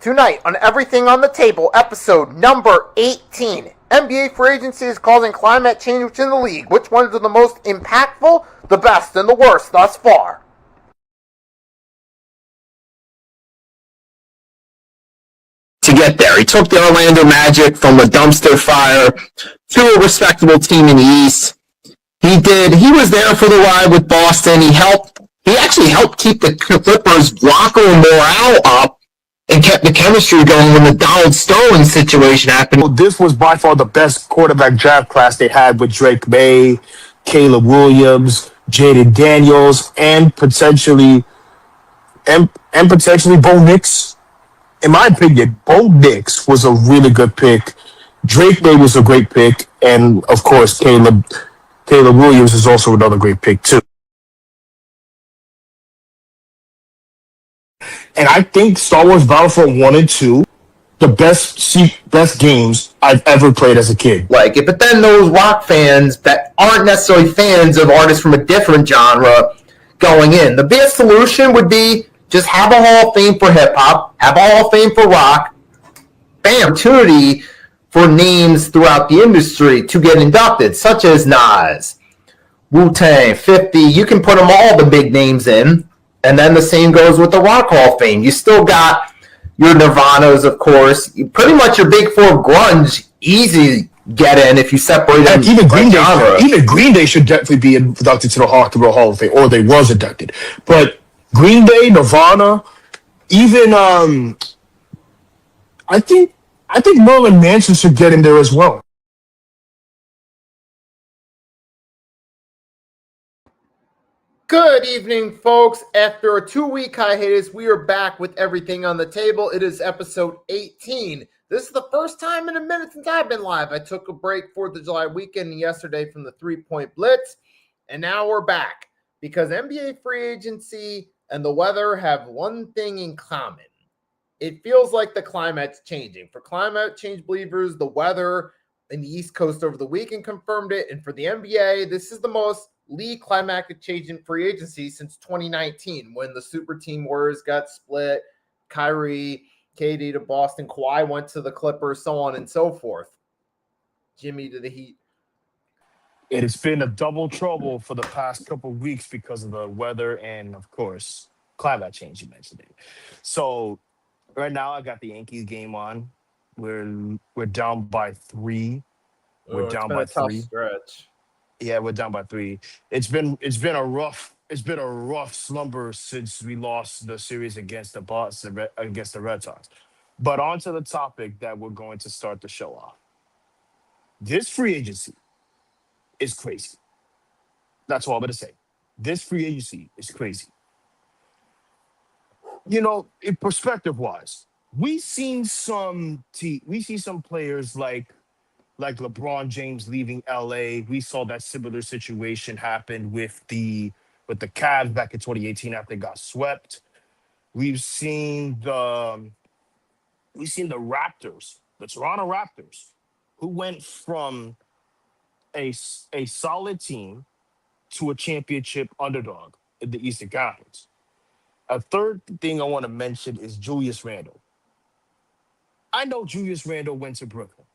Tonight on Everything on the Table, episode number 18. NBA free agency is causing climate change within the league. Which ones are the most impactful, the best, and the worst thus far? To get there, he took the Orlando Magic from a dumpster fire to a respectable team in the East. He was there for the ride with Boston. He actually helped keep the Clippers' locker morale up and kept the chemistry going when the Donald Sterling situation happened. Well, this was by far the best quarterback draft class they had with Drake May, Caleb Williams, Jaden Daniels, and potentially Bo Nix. In my opinion, Bo Nix was a really good pick. Drake May was a great pick, and of course, Caleb Williams is also another great pick too. And I think Star Wars Battlefront 1 and 2, the best games I've ever played as a kid. But then those rock fans that aren't necessarily fans of artists from a different genre going in, the best solution would be just have a Hall of Fame for hip-hop, have a Hall of Fame for rock, bam, opportunity for names throughout the industry to get inducted, such as Nas, Wu-Tang, 50, you can put them all the big names in. And then the same goes with the Rock Hall of Fame. You still got your Nirvanas, of course. Pretty much your big four grunge, easy get in if you separate them. Even Green Day should definitely be inducted to the Rock and Roll Hall of Fame, or they was inducted. But Green Day, Nirvana, even I think Marilyn Manson should get in there as well. Good evening, folks. After a 2-week hiatus, we are back with Everything on the Table. It is episode 18. This is the first time in a minute since I've been live. I took a break 4th of July weekend yesterday from the 3-point blitz, and now we're back because NBA free agency and the weather have one thing in common. It feels like the climate's changing. For climate change believers, the weather in the East Coast over the weekend confirmed it, and for the NBA, this is the most league climactic change in free agency since 2019 when the super team Warriors got split, Kyrie, KD to Boston, Kawhi went to the Clippers, so on and so forth. Jimmy to the Heat. It has been a double trouble for the past couple of weeks because of the weather and, of course, climate change. You mentioned it. So right now I got the Yankees game on. We're down by 3. We're down by 3. Stretch. Yeah, we're down by 3. It's been a rough slumber since we lost the series against the Red Sox. But on to the topic that we're going to start the show off. This free agency is crazy. That's all I'm going to say. This free agency is crazy. In perspective-wise, we see some players like LeBron James leaving LA. We saw that similar situation happen with the Cavs back in 2018 after they got swept. We've seen the Raptors, the Toronto Raptors, who went from a solid team to a championship underdog in the Eastern Conference. A third thing I want to mention is Julius Randle. I know Julius Randle went to Brooklyn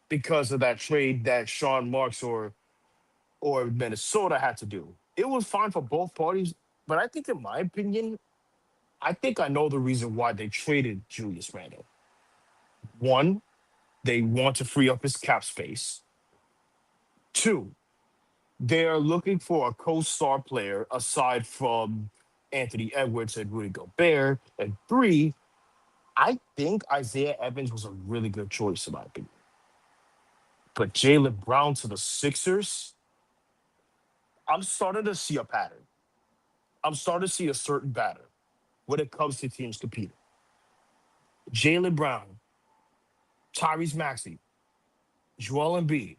because of that trade that Sean Marks or Minnesota had to do. It was fine for both parties, but I think, in my opinion, I know the reason why they traded Julius Randle. One, they want to free up his cap space. 2, they are looking for a co-star player aside from Anthony Edwards and Rudy Gobert. And 3, I think Isaiah Evans was a really good choice, in my opinion. But Jaylen Brown to the Sixers, I'm starting to see a pattern. I'm starting to see a certain pattern when it comes to teams competing. Jaylen Brown, Tyrese Maxey, Joel Embiid,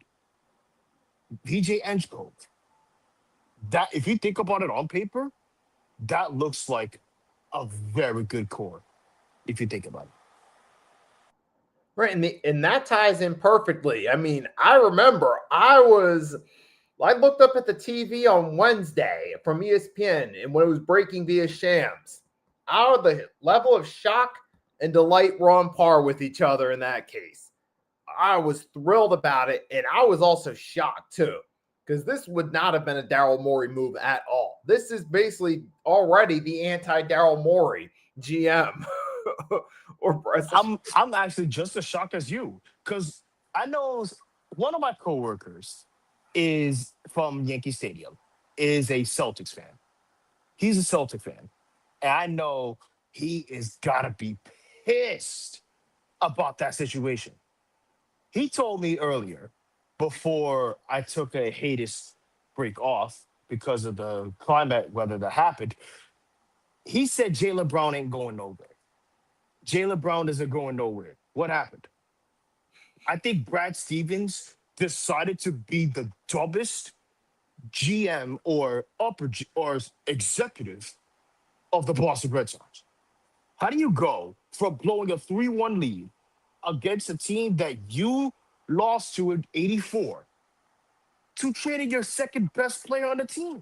VJ Enschkov. That, if you think about it on paper, that looks like a very good core, if you think about it. Right, and that ties in perfectly. I mean, I remember I looked up at the TV on Wednesday from ESPN, and when it was breaking via Shams, the level of shock and Delight were on par with each other in that case. I was thrilled about it, and I was also shocked too, because this would not have been a Daryl Morey move at all. This is basically already the anti-Daryl Morey GM. I'm actually just as shocked as you, because I know one of my coworkers is from Yankee Stadium, is a Celtics fan. He's a Celtic fan. And I know he is gotta be pissed about that situation. He told me earlier, before I took a hiatus break off because of the climate weather that happened, he said Jaylen Brown ain't going nowhere. Jaylen Brown isn't going nowhere. What happened? I think Brad Stevens decided to be the dumbest GM or or executive of the Boston Red Sox. How do you go from blowing a 3-1 lead against a team that you lost to in 84 to trading your second best player on the team?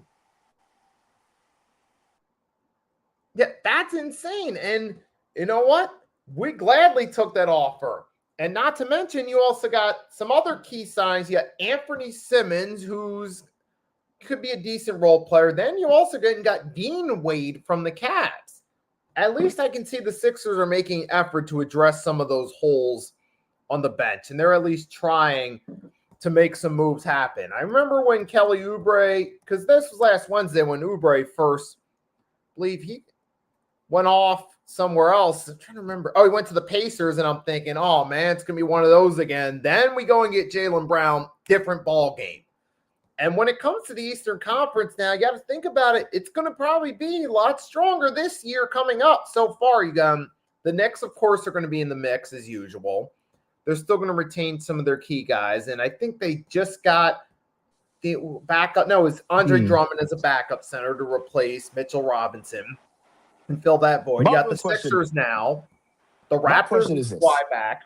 Yeah, that's insane. And you know what? We gladly took that offer. And not to mention, you also got some other key signs. You got Anthony Simmons, who's could be a decent role player. Then you also got Dean Wade from the Cavs. At least I can see the Sixers are making effort to address some of those holes on the bench, and they're at least trying to make some moves happen. I remember when Kelly Oubre, because this was last Wednesday when Oubre first, I believe he went off somewhere else. I'm trying to remember. Oh, he went to the Pacers, and I'm thinking, oh, man, it's going to be one of those again. Then we go and get Jaylen Brown, different ball game. And when it comes to the Eastern Conference now, you got to think about it. It's going to probably be a lot stronger this year coming up. So far, you got the Knicks, of course, are going to be in the mix as usual. They're still going to retain some of their key guys. And I think they just got the backup. No, it's Andre Drummond as a backup center to replace Mitchell Robinson and fill that void. You got the Sixers now. The Raptors is fly back.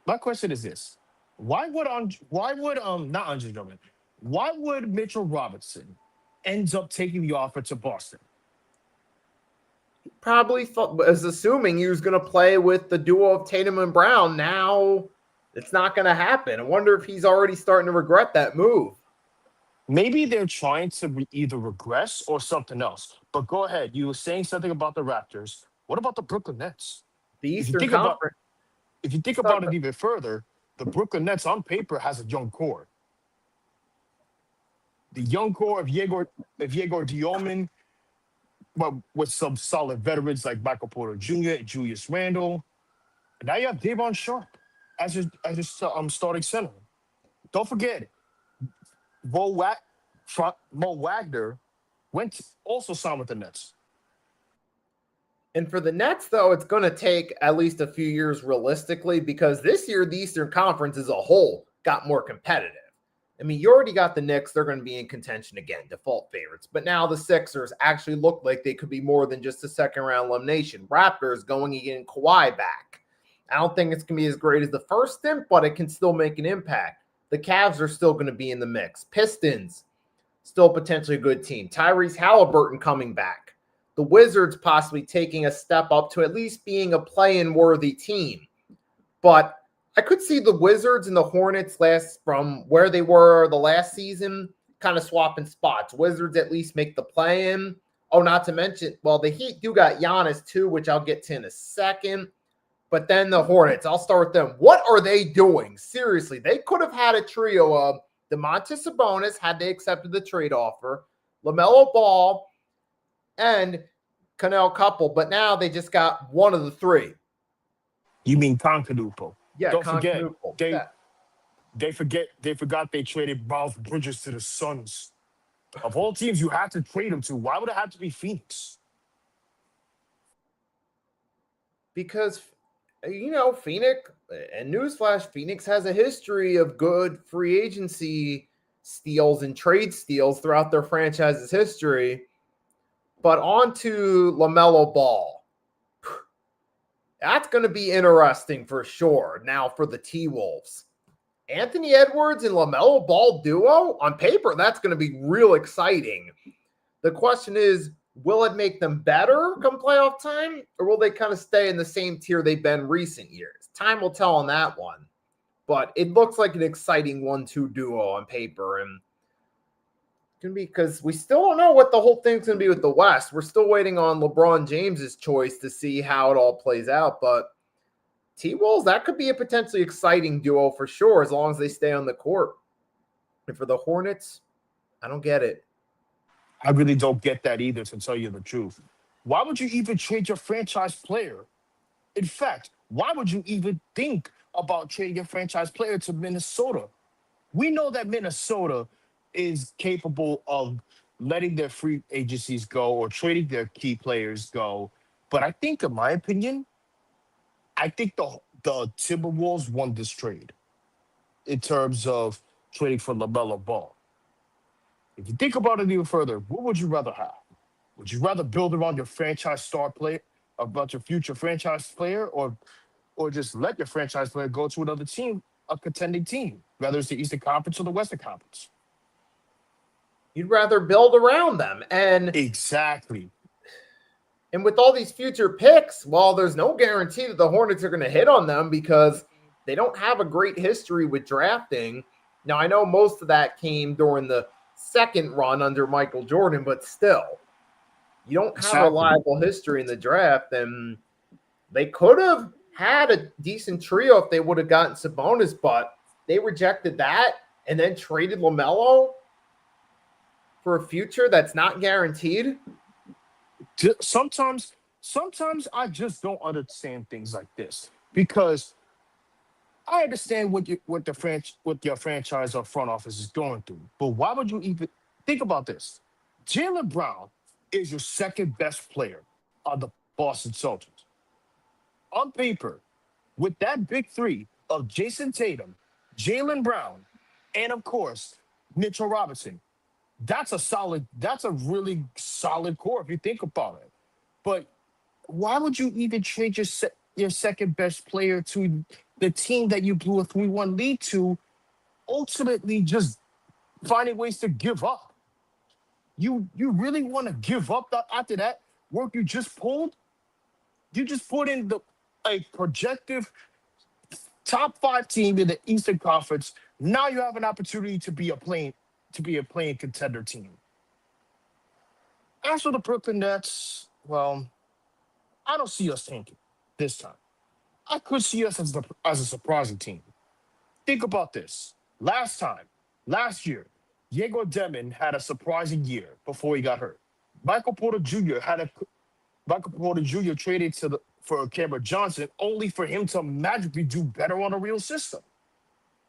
My question is this. Why would not Andre Drummond? Why would Mitchell Robinson ends up taking the offer to Boston? Probably was assuming he was going to play with the duo of Tatum and Brown. Now it's not going to happen. I wonder if he's already starting to regret that move. Maybe they're trying to either regress or something else. But go ahead. You were saying something about the Raptors. What about the Brooklyn Nets? The Eastern Conference. If you think about it even further, the Brooklyn Nets on paper has a young core. The young core of Yegor Dioman, but with some solid veterans like Michael Porter Jr. and Julius Randle. And now you have Davon Sharp as your starting center. Don't forget, Mo Wagner also signed with the Nets. And for the Nets, though, it's going to take at least a few years realistically, because this year the Eastern Conference as a whole got more competitive. I mean, you already got the Knicks. They're going to be in contention again, default favorites. But now the Sixers actually look like they could be more than just a second-round elimination. Raptors going and getting Kawhi back. I don't think it's going to be as great as the first stint, but it can still make an impact. The Cavs are still going to be in the mix. Pistons, still potentially a good team. Tyrese Halliburton coming back. The Wizards possibly taking a step up to at least being a play-in worthy team. But I could see the Wizards and the Hornets from where they were the last season kind of swapping spots. Wizards at least make the play-in. Oh, not to mention, well, the Heat do got Giannis too, which I'll get to in a second. But then the Hornets, I'll start with them. What are they doing? Seriously, they could have had a trio of Domantas Sabonis had they accepted the trade offer, LaMelo Ball, and Canelo Couple. But now they just got one of the three. You mean Concadupo? Yeah, don't forget they forgot they traded Miles Bridges to the Suns. Of all teams you have to trade him to, why would it have to be Phoenix? Because, Phoenix, and newsflash, Phoenix has a history of good free agency steals and trade steals throughout their franchise's history. But on to LaMelo Ball. That's going to be interesting for sure. Now for the T-Wolves. Anthony Edwards and LaMelo Ball duo? On paper, that's going to be real exciting. The question is, Will it make them better come playoff time, or will they kind of stay in the same tier they've been recent years? Time will tell on that one. But it looks like an exciting 1-2 duo on paper, and can be because we still don't know what the whole thing's going to be with the West. We're still waiting on LeBron James's choice to see how it all plays out. But T-Wolves, that could be a potentially exciting duo for sure, as long as they stay on the court. And for the Hornets, I don't get it. I really don't get that either, to tell you the truth. Why would you even trade your franchise player? In fact, why would you even think about trading your franchise player to Minnesota? We know that Minnesota is capable of letting their free agencies go or trading their key players go. But I think, in my opinion, I think the Timberwolves won this trade in terms of trading for LaMelo Ball. If you think about it even further, what would you rather have? Would you rather build around your franchise star player, about your future franchise player, or just let your franchise player go to another team, a contending team, whether it's the Eastern Conference or the Western Conference? You'd rather build around them. And Exactly. with all these future picks, well, there's no guarantee that the Hornets are going to hit on them because they don't have a great history with drafting. Now, I know most of that came during the second run under Michael Jordan, but still, you don't have a reliable history in the draft. And they could have had a decent trio if they would have gotten Sabonis, but they rejected that and then traded LaMelo for a future that's not guaranteed. Sometimes I just don't understand things like this, because I understand what your franchise or front office is going through, but why would you even think about this? Jaylen Brown is your second best player on the Boston Celtics. On paper, with that big three of Jason Tatum, Jaylen Brown, and of course Mitchell Robinson, that's a really solid core if you think about it. But why would you even trade your second best player to the team that you blew a 3-1 lead to, ultimately just finding ways to give up? You really want to give up after that work you just pulled? You just put in a projective top 5 team in the Eastern Conference. Now you have an opportunity to be a playing contender team. As for the Brooklyn Nets, well, I don't see us tanking this time. I could see us as a surprising team. Think about this. Last year, Diego Demon had a surprising year before he got hurt. Michael Porter Jr. traded for Cameron Johnson, only for him to magically do better on a real system.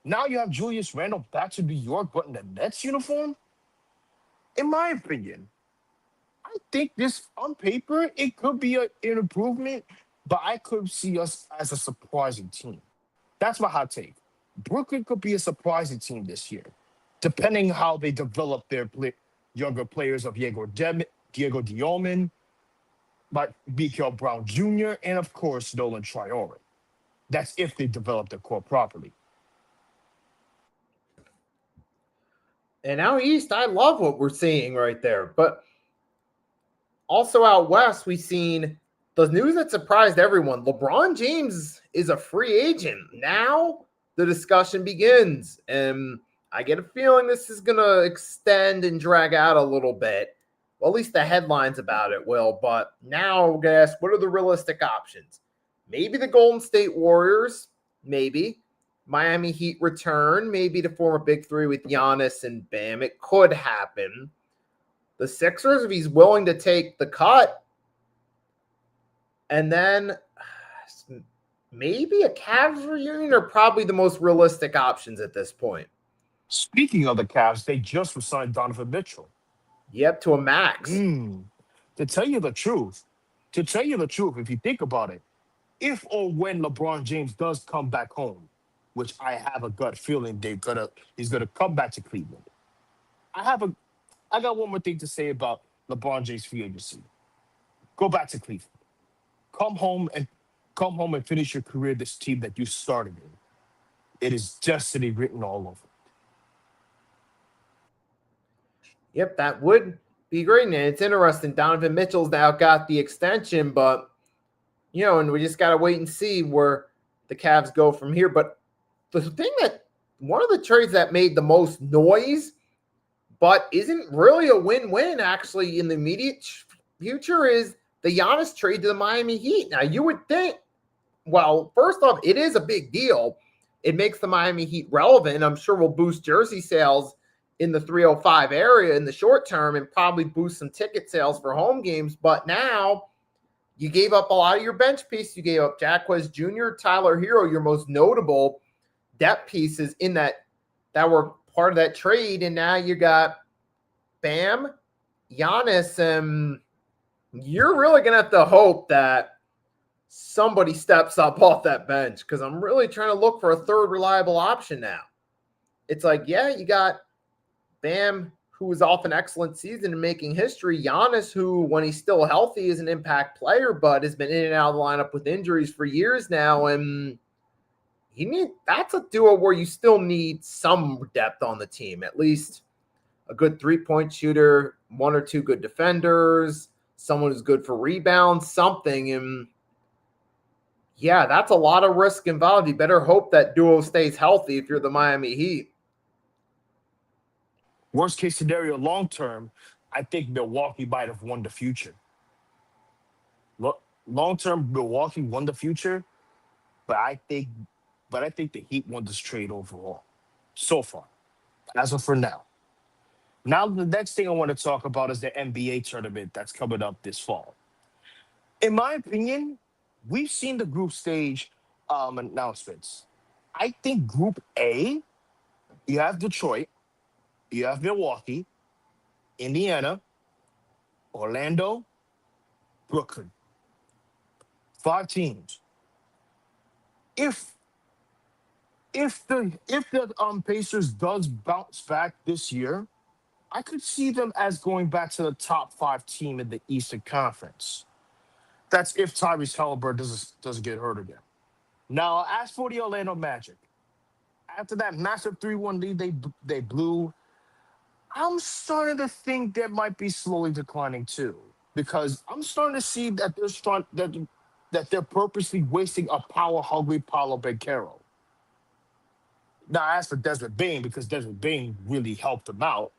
Now you have Julius Randle back to New York, but in the Nets uniform. In my opinion, I think this, on paper, it could be an improvement, but I could see us as a surprising team. That's my hot take. Brooklyn could be a surprising team this year, depending how they develop their younger players of Diego Diomand, Mikael Brown Jr., and of course, Nolan Traore. That's if they develop their core properly. And out east, I love what we're seeing right there. But also out west, we've seen the news that surprised everyone. LeBron James is a free agent. Now the discussion begins. And I get a feeling this is going to extend and drag out a little bit. Well, at least the headlines about it will. But now, guess, what are the realistic options? Maybe the Golden State Warriors. Maybe. Miami Heat return, maybe to form a big three with Giannis and Bam. It could happen. The Sixers, if he's willing to take the cut. And then maybe a Cavs reunion are probably the most realistic options at this point. Speaking of the Cavs, they just signed Donovan Mitchell. Yep, to a max. To tell you the truth, if you think about it, if or when LeBron James does come back home, which I have a gut feeling he's gonna come back to Cleveland. I got one more thing to say about LeBron James' free agency. Go back to Cleveland. Come home and finish your career this team that you started in. It is destiny written all over. Yep, that would be great. And it's interesting. Donovan Mitchell's now got the extension, but, and we just got to wait and see where the Cavs go from here. But the thing that one of the trades that made the most noise, but isn't really a win-win actually in the immediate future, is the Giannis trade to the Miami Heat. Now, you would think, well, first off, it is a big deal. It makes the Miami Heat relevant. I'm sure will boost jersey sales in the 305 area in the short term and probably boost some ticket sales for home games. But now you gave up a lot of your bench piece. You gave up Jacquez Jr., Tyler Hero, your most notable depth pieces in that were part of that trade. And now you got Bam, Giannis, and you're really going to have to hope that somebody steps up off that bench, because I'm really trying to look for a third reliable option now. It's like, yeah, you got Bam, who is off an excellent season and making history. Giannis, who, when he's still healthy, is an impact player, but has been in and out of the lineup with injuries for years now. And that's a duo where you still need some depth on the team, at least a good three-point shooter, one or two good defenders, someone who's good for rebounds, something. And yeah, that's a lot of risk involved. You better hope that duo stays healthy if you're the Miami Heat. Worst case scenario, long term, I think Milwaukee might have won the future. Long term, Milwaukee won the future, but I think the Heat won this trade overall, so far, as of for now. Now, the next thing I want to talk about is the NBA tournament that's coming up this fall. In my opinion, we've seen the group stage announcements. I think Group A, you have Detroit, you have Milwaukee, Indiana, Orlando, Brooklyn. 5 teams. If the Pacers does bounce back this year, I could see them as going back to the top 5 team in the Eastern Conference. That's if Tyrese Halliburton doesn't get hurt again. Now, as for the Orlando Magic, after that massive 3-1 lead they blew, I'm starting to think they might be slowly declining too, because I'm starting to see that they're purposely wasting a power-hungry Paolo Banchero. Now, as for Desmond Bain, because Desmond Bain really helped them out,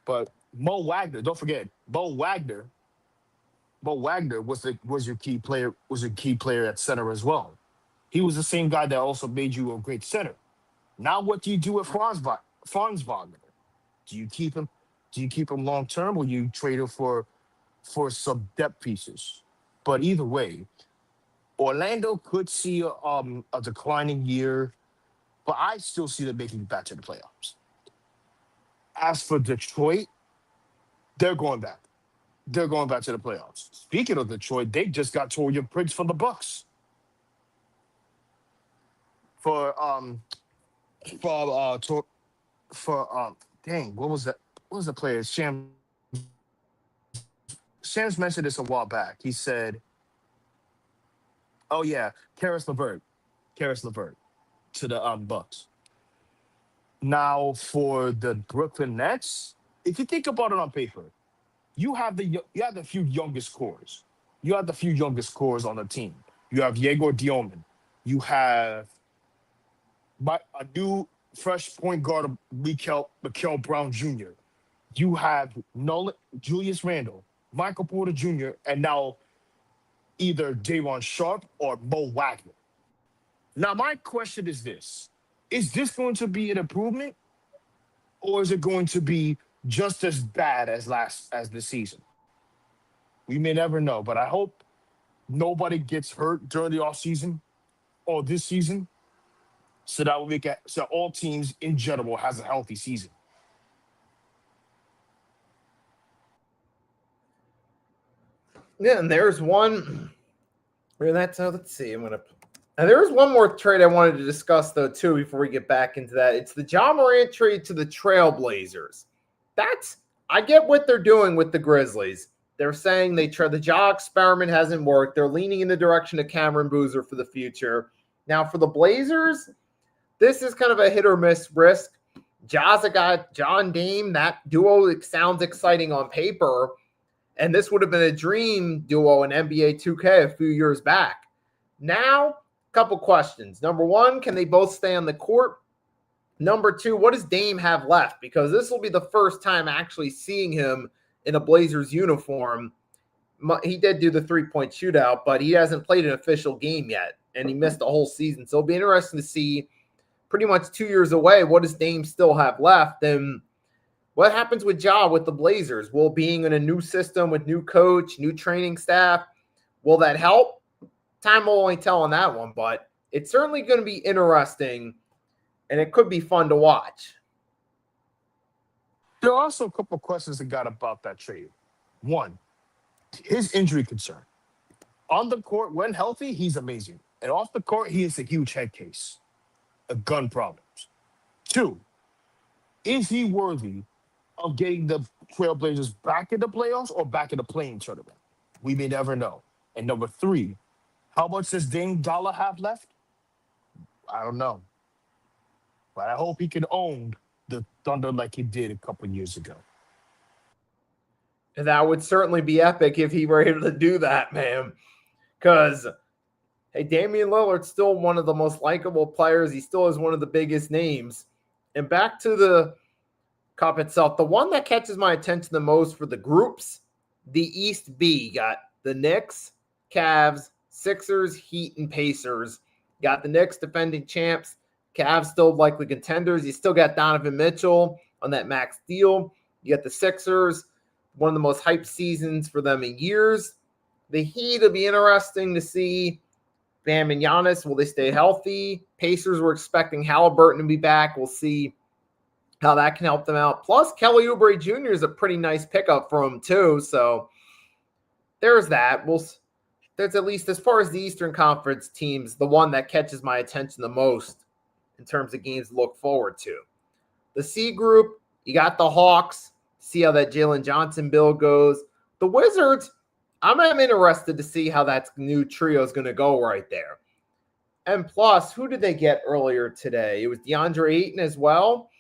but Mo Wagner, don't forget, Mo Wagner was your key player at center as well. He was the same guy that also made you a great center. Now, what do you do with Franz Wagner? Do you keep him? Do you keep him long term, or you trade him for some depth pieces? But either way, Orlando could see a declining year, but I still see them making it back to the playoffs. As for Detroit, they're going back. They're going back to the playoffs. Speaking of Detroit, they just got Torian Prince from the Bucks for dang, what was that? What was the player? Shams mentioned this a while back. He said, "Oh yeah, Karis LeVert to the Bucks." Now for the Brooklyn Nets, if you think about it on paper, you have the few youngest cores. You have the few youngest cores on the team. You have Yegor Dioman. You have a new fresh point guard, Mikael Brown Jr. You have Julius Randle, Michael Porter Jr., and now either Day'Ron Sharpe or Mo Wagner. Now, my question is this. Is this going to be an improvement, or is it going to be just as bad as this season? We may never know, but I hope nobody gets hurt during the offseason or this season, so that so all teams in general has a healthy season. Yeah, and there's one. Let's see. There was one more trade I wanted to discuss though too before we get back into that. It's the Ja Morant trade to the Trailblazers. I get what they're doing with the Grizzlies. They're saying the Ja experiment hasn't worked. They're leaning in the direction of Cameron Boozer for the future. Now for the Blazers, this is kind of a hit or miss risk. Ja's a guy, John Dame, that duo sounds exciting on paper. And this would have been a dream duo in NBA 2K a few years back. Now, a couple questions. Number one, can they both stay on the court? Number two, what does Dame have left? Because this will be the first time actually seeing him in a Blazers uniform. He did do the three-point shootout, but he hasn't played an official game yet, and he missed the whole season. So it'll be interesting to see, pretty much 2 years away, what does Dame still have left? And what happens with Ja with the Blazers? Will being in a new system with new coach, new training staff, will that help? Time will only tell on that one, but it's certainly going to be interesting, and it could be fun to watch. There are also a couple of questions I got about that trade. One, his injury concern. On the court, when healthy, he's amazing. And off the court, he is a huge head case, a gun problems. Two, is he worthy of getting the Trailblazers back in the playoffs or back in the playing tournament? We may never know. And number three, how much does Dame Dollar have left? I don't know. But I hope he can own the Thunder like he did a couple years ago. And that would certainly be epic if he were able to do that, man. Because, hey, Damian Lillard's still one of the most likable players. He still is one of the biggest names. And back to the Cup itself, the one that catches my attention the most for the groups, the East B, got the Knicks, Cavs, Sixers, Heat, and Pacers. Got the Knicks defending champs. Cavs still likely contenders. You still got Donovan Mitchell on that max deal. You got the Sixers, one of the most hyped seasons for them in years. The Heat will be interesting to see. Bam and Giannis, will they stay healthy? Pacers, we're expecting Halliburton to be back. We'll see how that can help them out. Plus, Kelly Oubre Jr. is a pretty nice pickup for him too. So there's that. There's at least, as far as the Eastern Conference teams, the one that catches my attention the most in terms of games to look forward to. The C group, you got the Hawks. See how that Jalen Johnson build goes. The Wizards, I'm interested to see how that new trio is going to go right there. And plus, who did they get earlier today? It was DeAndre Ayton as well.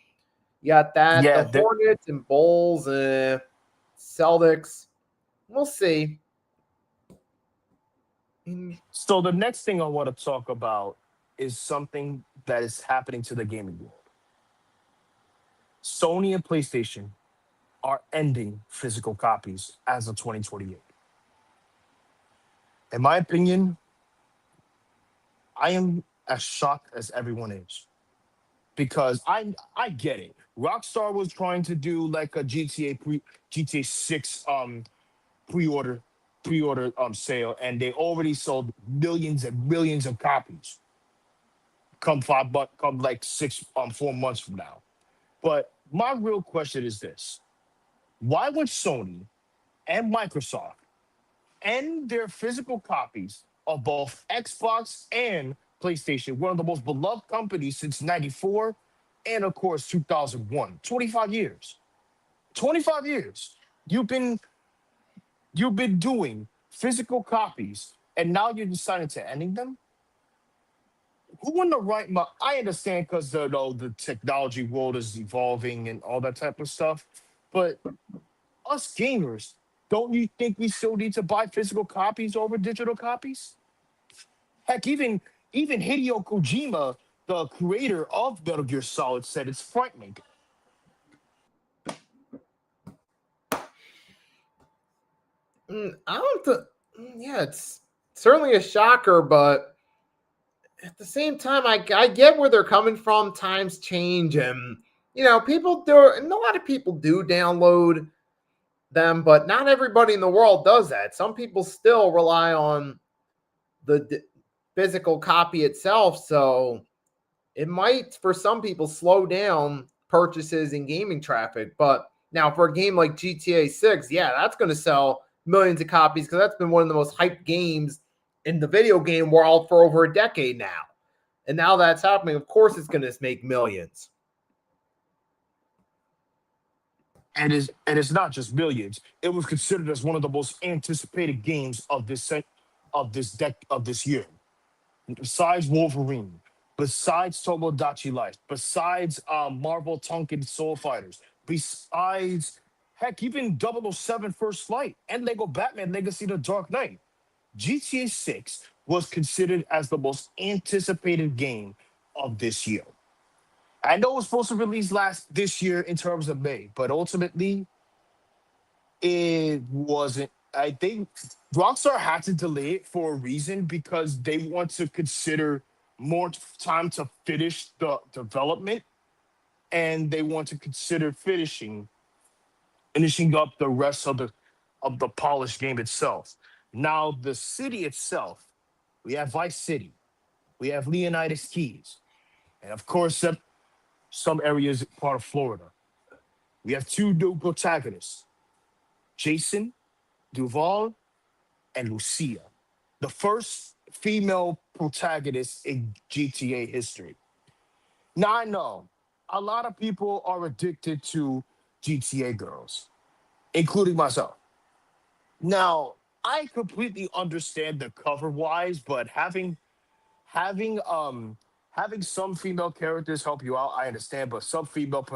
You got that, Yeah, the Hornets and Bulls, Celtics. We'll see. So the next thing I want to talk about is something that is happening to the gaming world. Sony and PlayStation are ending physical copies as of 2028. In my opinion, I am as shocked as everyone is. Because I get it. Rockstar was trying to do like a GTA 6 pre-order sale, and they already sold millions and millions of copies. Come 4 months from now. But my real question is this: why would Sony and Microsoft end their physical copies of both Xbox and PlayStation, one of the most beloved companies since '94, and of course 2001? 25 years. 25 years. You've been doing physical copies, and now you're deciding to ending them? Who in the right mind? I understand because the technology world is evolving and all that type of stuff, but us gamers, don't you think we still need to buy physical copies over digital copies? Heck, even Hideo Kojima, the creator of Metal Gear Solid, said it's frightening. I don't think, yeah, it's certainly a shocker, but at the same time, I get where they're coming from. Times change, and people do, and a lot of people do download them, but not everybody in the world does that. Some people still rely on the physical copy itself, so it might, for some people, slow down purchases and gaming traffic. But now, for a game like GTA 6, yeah, that's going to sell millions of copies because that's been one of the most hyped games in the video game world for over a decade now. And now that's happening, of course it's going to make millions. And it's not just millions. It was considered as one of the most anticipated games of this year. Besides Wolverine, besides Tomodachi Life, besides Marvel Tonkin Soul Fighters, besides heck, even 007 First Flight and Lego Batman Legacy the Dark Knight, GTA 6 was considered as the most anticipated game of this year. I know it was supposed to release last this year in terms of May, but ultimately it wasn't. I think Rockstar had to delay it for a reason because they want to consider more time to finish the development, and they want to consider finishing up the rest of the polished game itself. Now, the city itself, we have Vice City, we have Leonidas Keys, and of course, some areas part of Florida. We have two new protagonists, Jason Duval and Lucia, the first female protagonist in GTA history. Now, I know a lot of people are addicted to GTA girls, including myself. Now, I completely understand the cover wise, but having having some female characters help you out, I understand. But some female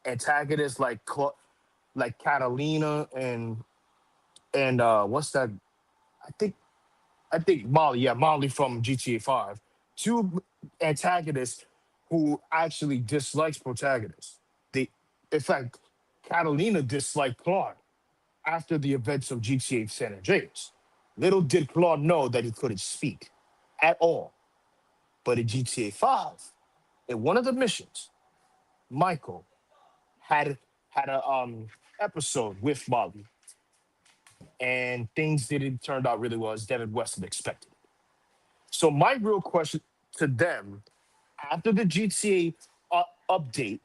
antagonists like Catalina and what's that? I think I think Molly, yeah, Molly from GTA 5. Two antagonists who actually dislikes protagonists. They, in fact, Catalina disliked Claude after the events of GTA San Andreas. Little did Claude know that he couldn't speak at all. But in GTA 5, in one of the missions, Michael had a episode with Molly, and things didn't turn out really well as Devin Weston expected. So my real question to them after the GTA update,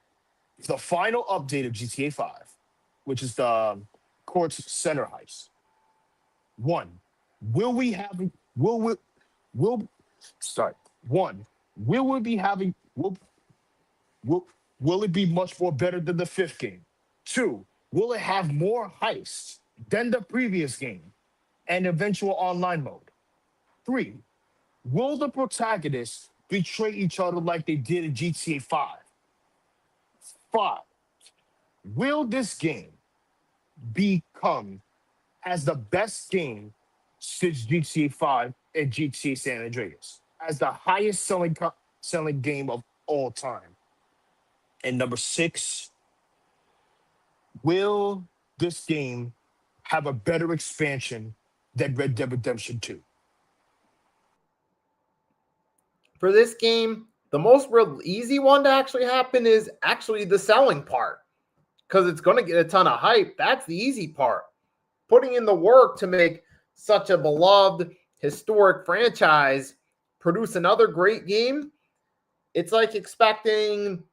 the final update of GTA 5, which is the Courts Center heist. One, will we have will start one? Will we be having will will it be much more better than the fifth game? Two, will it have more heists than the previous game and eventual online mode? Three, will the protagonists betray each other like they did in GTA 5? Five, will this game become as the best game since GTA 5 and GTA San Andreas, as the highest selling game of all time? And number six, will this game have a better expansion than Red Dead Redemption 2? For this game, the most real easy one to actually happen is actually the selling part because it's going to get a ton of hype. That's the easy part. Putting in the work to make such a beloved historic franchise produce another great game, it's like expecting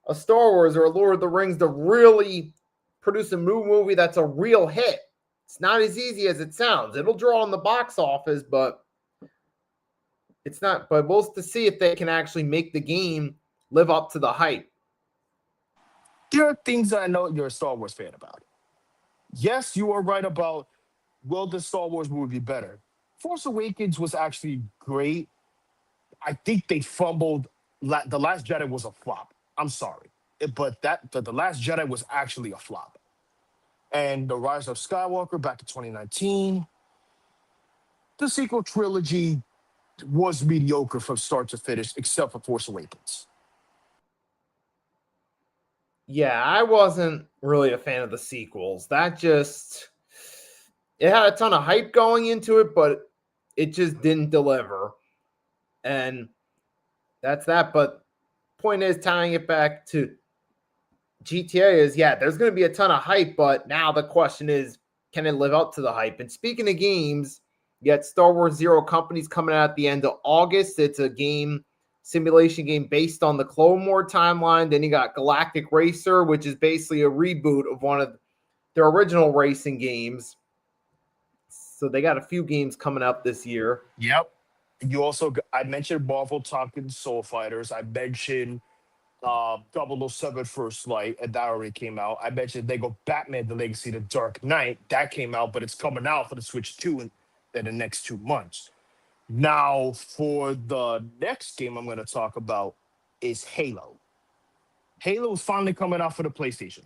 a Star Wars or a Lord of the Rings to really produce a movie that's a real hit. It's not as easy as it sounds. It'll draw in the box office, but it's not. But we'll to see if they can actually make the game live up to the hype. There are things that I know you're a Star Wars fan about. Yes, you are right about will the Star Wars movie be better? Force Awakens was actually great. I think they fumbled. The Last Jedi was a flop. I'm sorry, but the Last Jedi was actually a flop. And the Rise of Skywalker back in 2019, the sequel trilogy was mediocre from start to finish, except for Force Awakens. Yeah, I wasn't really a fan of the sequels. It had a ton of hype going into it, but it just didn't deliver. And that's that. But point is, tying it back to GTA is, yeah, there's going to be a ton of hype, but now the question is, can it live up to the hype? And speaking of games, you got Star Wars Zero Company's coming out at the end of August. It's a simulation game based on the Clone War timeline. Then you got Galactic Racer, which is basically a reboot of one of their original racing games. So they got a few games coming up this year. Yep. I mentioned Marvel Talking Soul Fighters. I mentioned 007 First Light, and that already came out. I mentioned Lego Batman: The Legacy of the Dark Knight. That came out, but it's coming out for the Switch 2 in the next 2 months. Now, for the next game I'm going to talk about is Halo. Halo is finally coming out for the PlayStation.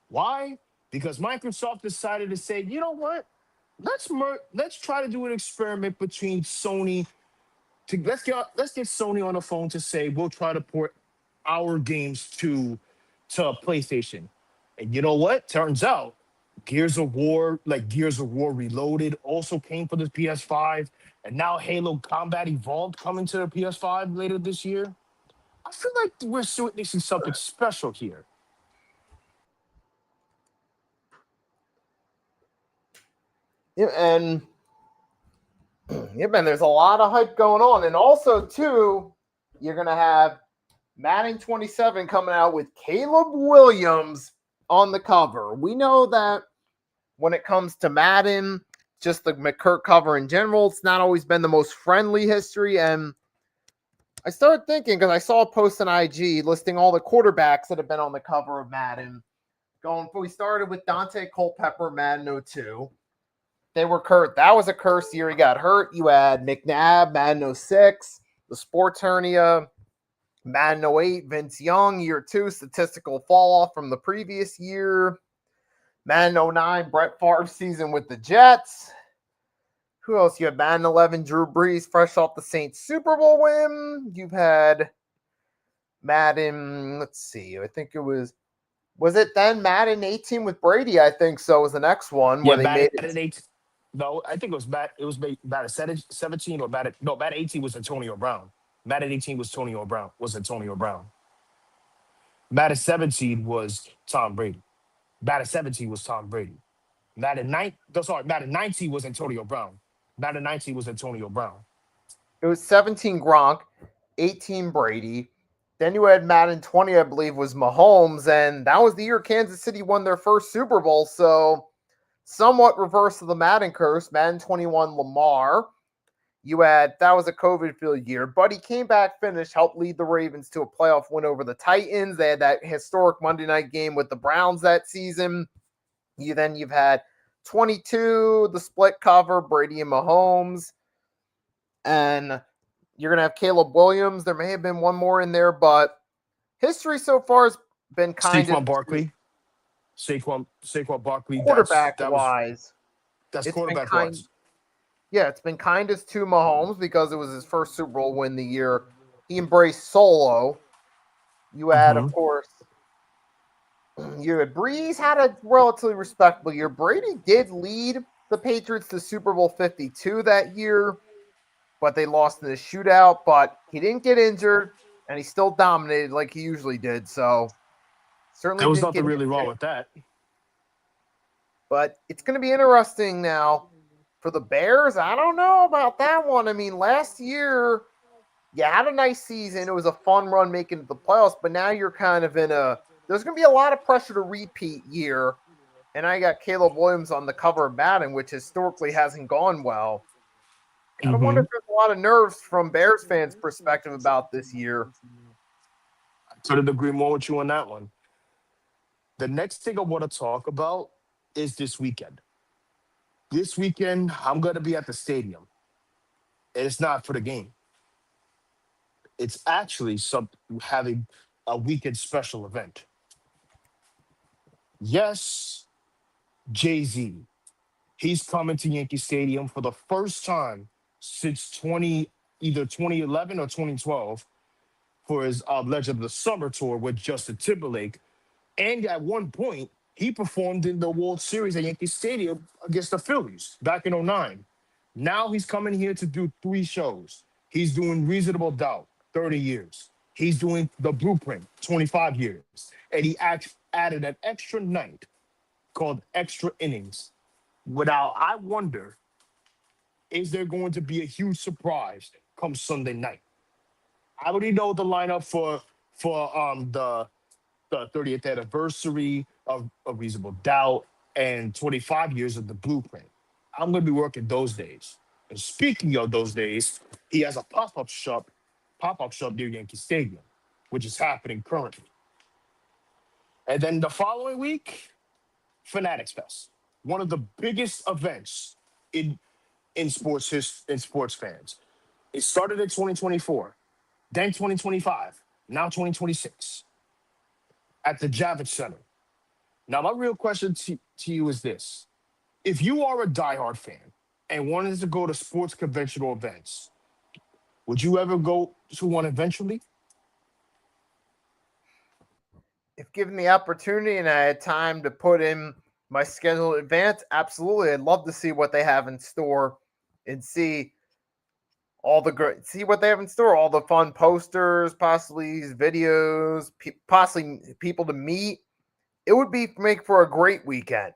Why? Because Microsoft decided to say, you know what? Let's try to do an experiment between Sony. Let's get Sony on the phone to say we'll try to port our games to PlayStation. And you know what? Turns out Gears of War Reloaded also came for the PS5, and now Halo Combat Evolved coming to the PS5 later this year. I feel like we're witnessing something special here. Yeah, and yeah, man, there's a lot of hype going on, and also too, you're gonna have Madden 27 coming out with Caleb Williams on the cover. We know that when it comes to Madden, just the McCurt cover in general, it's not always been the most friendly history. And I started thinking because I saw a post on IG listing all the quarterbacks that have been on the cover of Madden. We started with Dante Culpepper, Madden 02. They were Kurt. That was a curse year. He got hurt. You had McNabb, Madden 06, the sports hernia, Madden 08, Vince Young, year 2, statistical fall off from the previous year. Madden 09, Brett Favre season with the Jets. Who else? You had Madden 11, Drew Brees, fresh off the Saints Super Bowl win. You've had Madden, let's see, I think it was it then Madden 18 with Brady? I think so was the next one where Yeah, they made it. Madden 8. No, I think it was Madden 17 or Madden 18 was Antonio Brown. Madden 18 was Antonio Brown. Madden 17 was Tom Brady. Madden 17 was Tom Brady. Madden 19 was Antonio Brown. Madden 19 was Antonio Brown. It was 17 Gronk, 18 Brady. Then you had Madden 20, I believe, was Mahomes, and that was the year Kansas City won their first Super Bowl. So somewhat reverse of the Madden curse. Madden 21, Lamar. That was a COVID-filled year, but he came back, finished, helped lead the Ravens to a playoff win over the Titans. They had that historic Monday night game with the Browns that season. You've had 22, the split cover, Brady and Mahomes. And you're going to have Caleb Williams. There may have been one more in there, but history so far has been kind Saquon of Barkley. Saquon Barkley. quarterback-wise. That's It's been quarterback kind. wise. Yeah, it's been kindest to Mahomes because it was his first Super Bowl win the year he embraced solo. You had, of course, Breeze had a relatively respectable year. Brady did lead the Patriots to Super Bowl 52 that year, but they lost in the shootout. But he didn't get injured, and he still dominated like he usually did. So certainly There was didn't nothing get really wrong hit. with that. But it's going to be interesting now for the Bears. I don't know about that one. I mean, last year, you had a nice season. It was a fun run making it to the playoffs, but now you're kind of there's going to be a lot of pressure to repeat year. And I got Caleb Williams on the cover of Madden, which historically hasn't gone well. I wonder if there's a lot of nerves from Bears fans' perspective about this year. I couldn't agree more with you on that one. The next thing I want to talk about is this weekend. This weekend, I'm going to be at the stadium. And it's not for the game. It's actually having a weekend special event. Yes, Jay-Z. He's coming to Yankee Stadium for the first time since either 2011 or 2012 for his Legend of the Summer tour with Justin Timberlake. And at one point, he performed in the World Series at Yankee Stadium against the Phillies back in '09. Now he's coming here to do 3 shows. He's doing Reasonable Doubt, 30 years. He's doing The Blueprint, 25 years. And he added an extra night called Extra Innings. Now, I wonder, is there going to be a huge surprise come Sunday night? I already know the lineup for the 30th anniversary of Reasonable Doubt and 25 years of The Blueprint. I'm going to be working those days. And speaking of those days, he has a pop-up shop near Yankee Stadium, which is happening currently. And then the following week, Fanatics Fest, one of the biggest events in in sports fans. It started in 2024, then 2025, now 2026 at the Javits Center. Now, my real question to you is this. If you are a diehard fan and wanted to go to sports conventional events, would you ever go to one eventually? If given the opportunity and I had time to put in my schedule in advance, absolutely. I'd love to see what they have in store and see see what they have in store, all the fun posters, possibly videos, possibly people to meet. It would be make for a great weekend.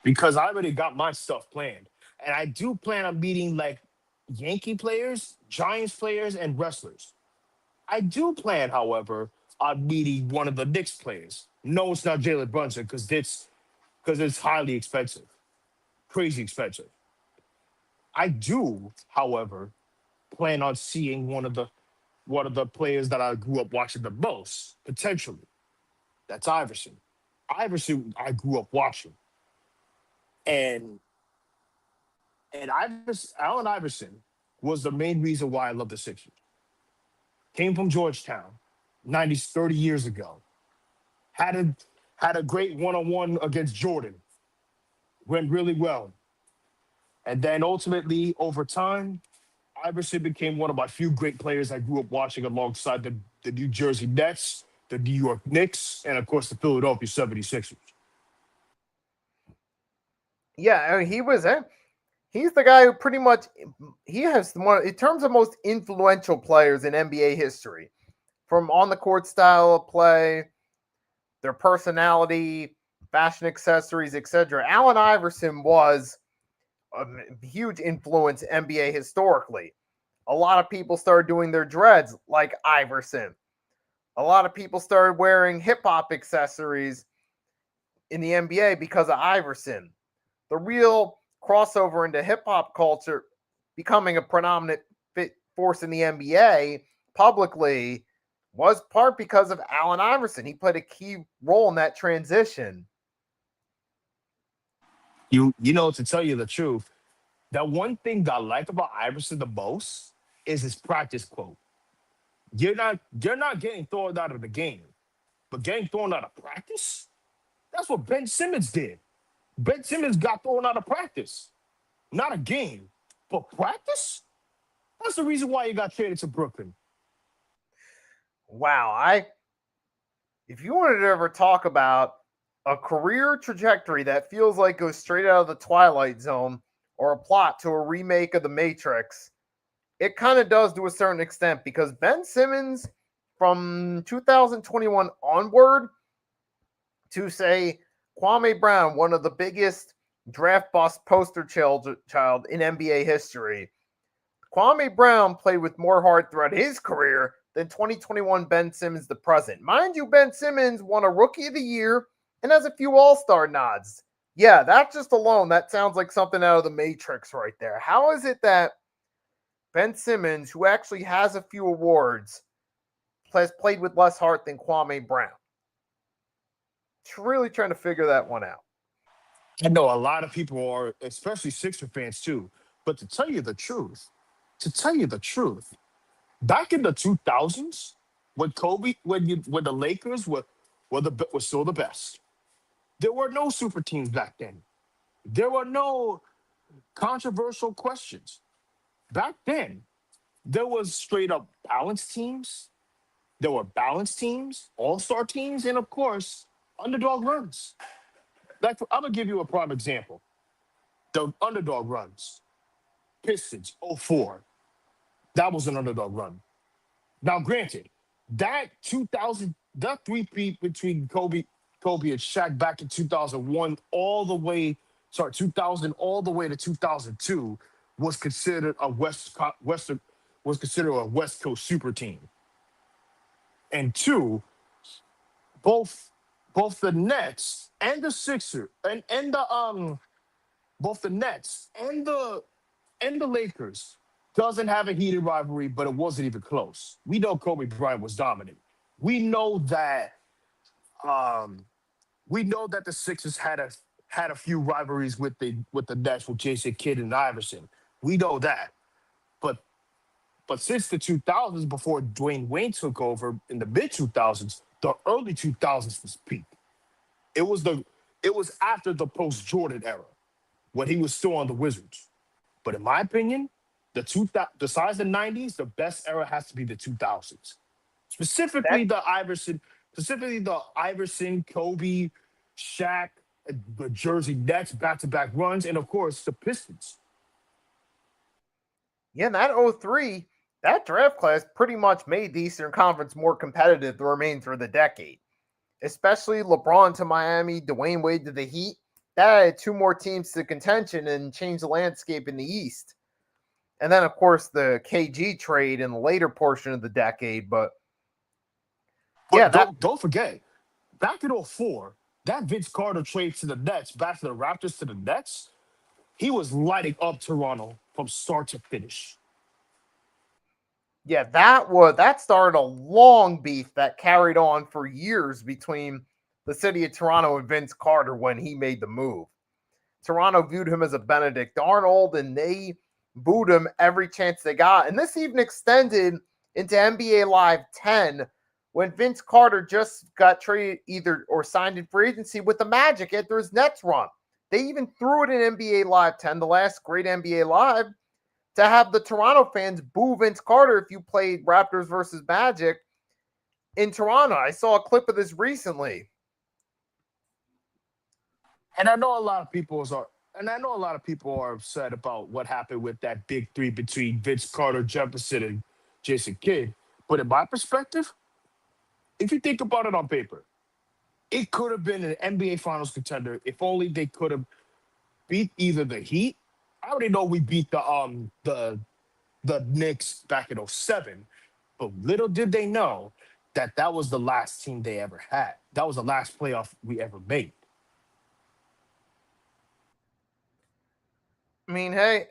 Because I already got my stuff planned. And I do plan on meeting like Yankee players, Giants players, and wrestlers. I do plan, however, on meeting one of the Knicks players. No, it's not Jalen Brunson because it's highly expensive, crazy expensive. I do, however, plan on seeing one of the players that I grew up watching the most, potentially. That's Iverson. Iverson, I grew up watching. And Allen Iverson was the main reason why I love the Sixers. Came from Georgetown, 90s, 30 years ago. Had a had a great one-on-one against Jordan. Went really well. And then ultimately, over time, Iverson became one of my few great players I grew up watching alongside the New Jersey Nets, the New York Knicks, and of course the Philadelphia 76ers. Yeah, I mean, he's the guy who pretty much he has one in terms of most influential players in NBA history, from on the court style of play, their personality, fashion accessories, etc. Allen Iverson was a huge influence in NBA historically. A lot of people started doing their dreads like Iverson. A lot of people started wearing hip hop accessories in the NBA because of Iverson. The real crossover into hip hop culture becoming a predominant force in the NBA publicly was part because of Allen Iverson. He played a key role in that transition. To tell you the truth, that one thing that I like about Iverson the most is his practice quote. You're not getting thrown out of the game, but getting thrown out of practice? That's what Ben Simmons did. Ben Simmons got thrown out of practice. Not a game, but practice? That's the reason why you got traded to Brooklyn. Wow, I if you wanted to ever talk about a career trajectory that feels like goes straight out of the Twilight Zone or a plot to a remake of The Matrix, it kind of does to a certain extent because Ben Simmons from 2021 onward to say Kwame Brown, one of the biggest draft bust poster child in NBA history. Kwame Brown played with more heart throughout his career than 2021 Ben Simmons the present. Mind you, Ben Simmons won a Rookie of the Year and has a few All-Star nods. Yeah, that just alone, that sounds like something out of the Matrix right there. How is it that Ben Simmons, who actually has a few awards, has played with less heart than Kwame Brown? Really trying to figure that one out. I know a lot of people are, especially Sixer fans too. But to tell you the truth, back in the 2000s, when Kobe, when the Lakers were still the best, there were no super teams back then. There were no controversial questions. Back then, there was straight up balanced teams. There were balanced teams, all-star teams, and of course, underdog runs. Like I'm gonna give you a prime example. The underdog runs. Pistons, '04. That was an underdog run. Now, granted, that 2000, that three-peat between Kobe and Shaq back in 2001, all the way, 2000, all the way to 2002, was considered a Western was considered a West Coast super team. And two, both both the Nets and the Sixer and the both the Nets and the Lakers doesn't have a heated rivalry, but it wasn't even close. We know Kobe Bryant was dominant. We know that um, we know that the Sixers had a few rivalries with the Nets with Jason Kidd and Iverson. We know that. But since the 2000s, before Dwayne Wayne took over in the mid 2000s, the early 2000s was peak. It was after the post Jordan era when he was still on the Wizards. But in my opinion, besides the 90s, the best era has to be the 2000s. Specifically the Iverson, Kobe, Shaq, the Jersey Nets back-to-back runs, and of course the Pistons. Yeah, and that '03, that draft class pretty much made the Eastern Conference more competitive the remainder of the decade. Especially LeBron to Miami, Dwayne Wade to the Heat. That added two more teams to contention and changed the landscape in the East. And then, of course, the KG trade in the later portion of the decade. But yeah, don't forget, back in '04, that Vince Carter trade to the Nets, back to the Raptors to the Nets, he was lighting up Toronto from start to finish. yeah, that started a long beef that carried on for years between the city of Toronto and Vince Carter when he made the move. Toronto viewed him as a Benedict Arnold, and they booed him every chance they got. And this even extended into NBA Live 10 when Vince Carter just got traded either or signed in free agency with the Magic after his Nets run. They even threw it in NBA Live 10, the last great NBA Live, to have the Toronto fans boo Vince Carter if you played Raptors versus Magic in Toronto. I saw a clip of this recently. And I know a lot of people are upset about what happened with that big three between Vince Carter, Jefferson, and Jason Kidd. But in my perspective, if you think about it on paper, it could have been an NBA Finals contender if only they could have beat either the Heat. I already know we beat the Knicks back in '07, but little did they know that was the last team they ever had. That was the last playoff we ever made. I mean, hey,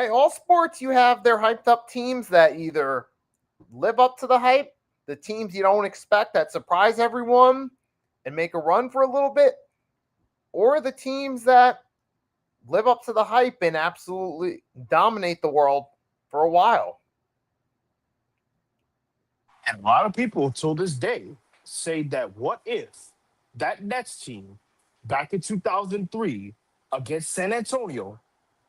all sports, you have their hyped up teams that either live up to the hype, the teams you don't expect that surprise everyone and make a run for a little bit, or the teams that live up to the hype and absolutely dominate the world for a while. And a lot of people till this day say that what if that Nets team back in 2003 against San Antonio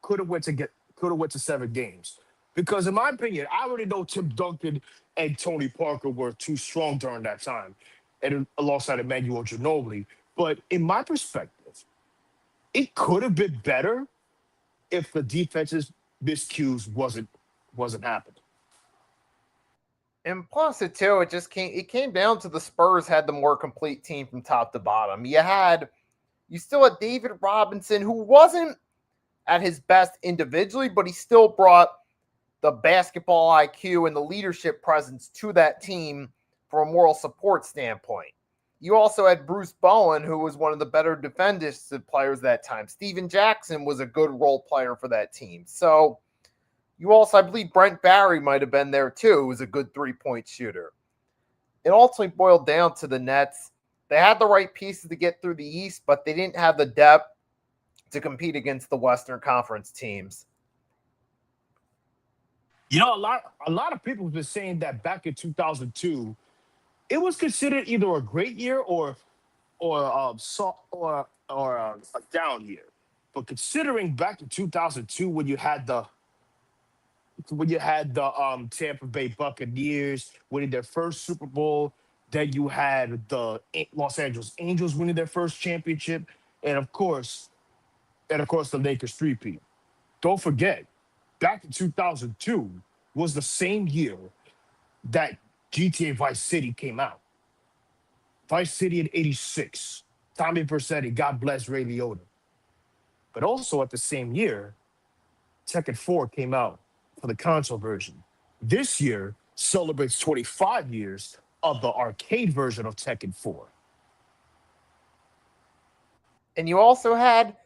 could have went to 7 games? Because in my opinion, I already know Tim Duncan and Tony Parker were too strong during that time, and alongside Emmanuel Ginobili. But in my perspective, it could have been better if the defense's miscues wasn't happening. And plus it too, it came down to the Spurs had the more complete team from top to bottom. You still had David Robinson, who wasn't at his best individually, but he still brought the basketball IQ and the leadership presence to that team from a moral support standpoint. You also had Bruce Bowen, who was one of the better defensive players that time. Steven Jackson was a good role player for that team. So you also, I believe Brent Barry might have been there too, who was a good three-point shooter. It ultimately boiled down to the Nets. They had the right pieces to get through the East, but they didn't have the depth to compete against the Western Conference teams. You know, a lot of people have been saying that back in 2002, it was considered either a great year or a down year. But considering back in 2002 when you had the Tampa Bay Buccaneers winning their first Super Bowl, then you had the Los Angeles Angels winning their first championship, and of course the Lakers three-peat. Don't forget, back in 2002 was the same year that GTA Vice City came out. Vice City in '86. Tommy Vercetti, God bless Ray Liotta. But also at the same year, Tekken 4 came out for the console version. This year celebrates 25 years of the arcade version of Tekken 4. And you also had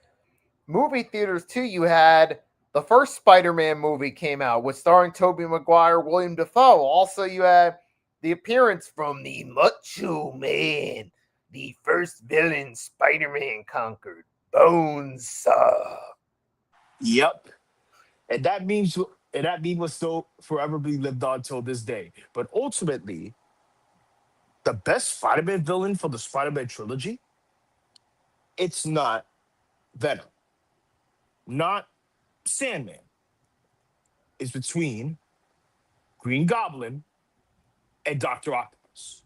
movie theaters too. You had the first Spider-Man movie came out with starring Tobey Maguire, William Dafoe. Also, you had the appearance from the Macho Man, The first villain Spider-Man conquered, Bonesaw. Yep. And that meme will still forever be lived on till this day. But ultimately, the best Spider-Man villain for the Spider-Man trilogy, it's not Venom, not Sandman. It's between Green Goblin and Dr. Octopus.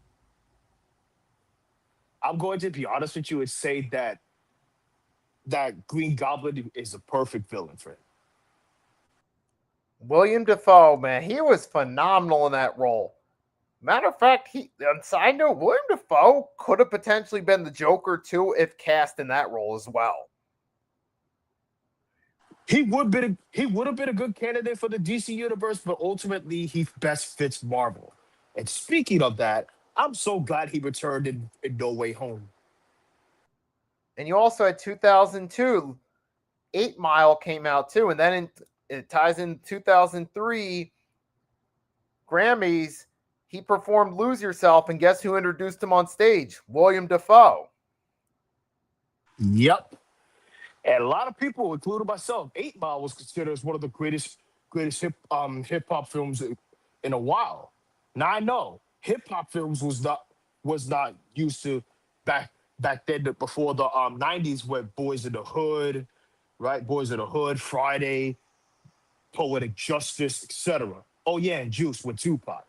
I'm going to be honest with you and say that Green Goblin is a perfect villain for him. William Dafoe, man, he was phenomenal in that role. Matter of fact, on side note, William Dafoe could have potentially been the Joker too if cast in that role as well. He would have been a good candidate for the DC universe, but ultimately he best fits Marvel. And speaking of that, I'm so glad he returned in No Way Home. And you also had 2002, 8 Mile came out too, and then it ties in 2003 Grammys. He performed "Lose Yourself," and guess who introduced him on stage? William Dafoe. Yep. And a lot of people, including myself, 8 Mile was considered as one of the greatest hip hop films in a while. Now I know hip hop films was not used to back then before the 90s with Boys in the Hood, right? Boys in the Hood, Friday, Poetic Justice, etc. Oh yeah, and Juice with Tupac.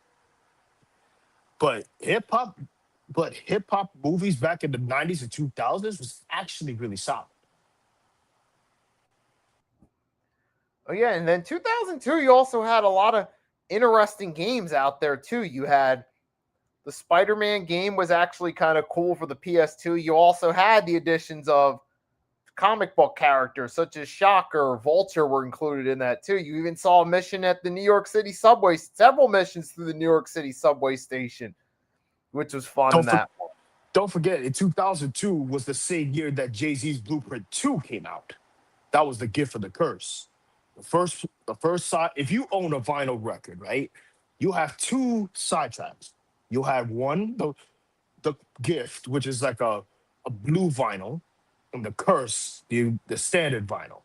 But hip hop movies back in the 90s and 2000s was actually really solid. Oh yeah, and then 2002, you also had a lot of interesting games out there too. You had the Spider-Man game was actually kind of cool for the PS2. You also had the additions of comic book characters such as Shocker, Vulture were included in that too. You even saw a mission at the New York City subway, several missions through the New York City subway station, which was fun in that one. Don't forget, in 2002 was the same year that Jay-Z's Blueprint 2 came out. That was the gift of the curse. The first side, if you own a vinyl record, right, you have two side tracks. You'll have one, the gift, which is like a blue vinyl, and the curse, the standard vinyl.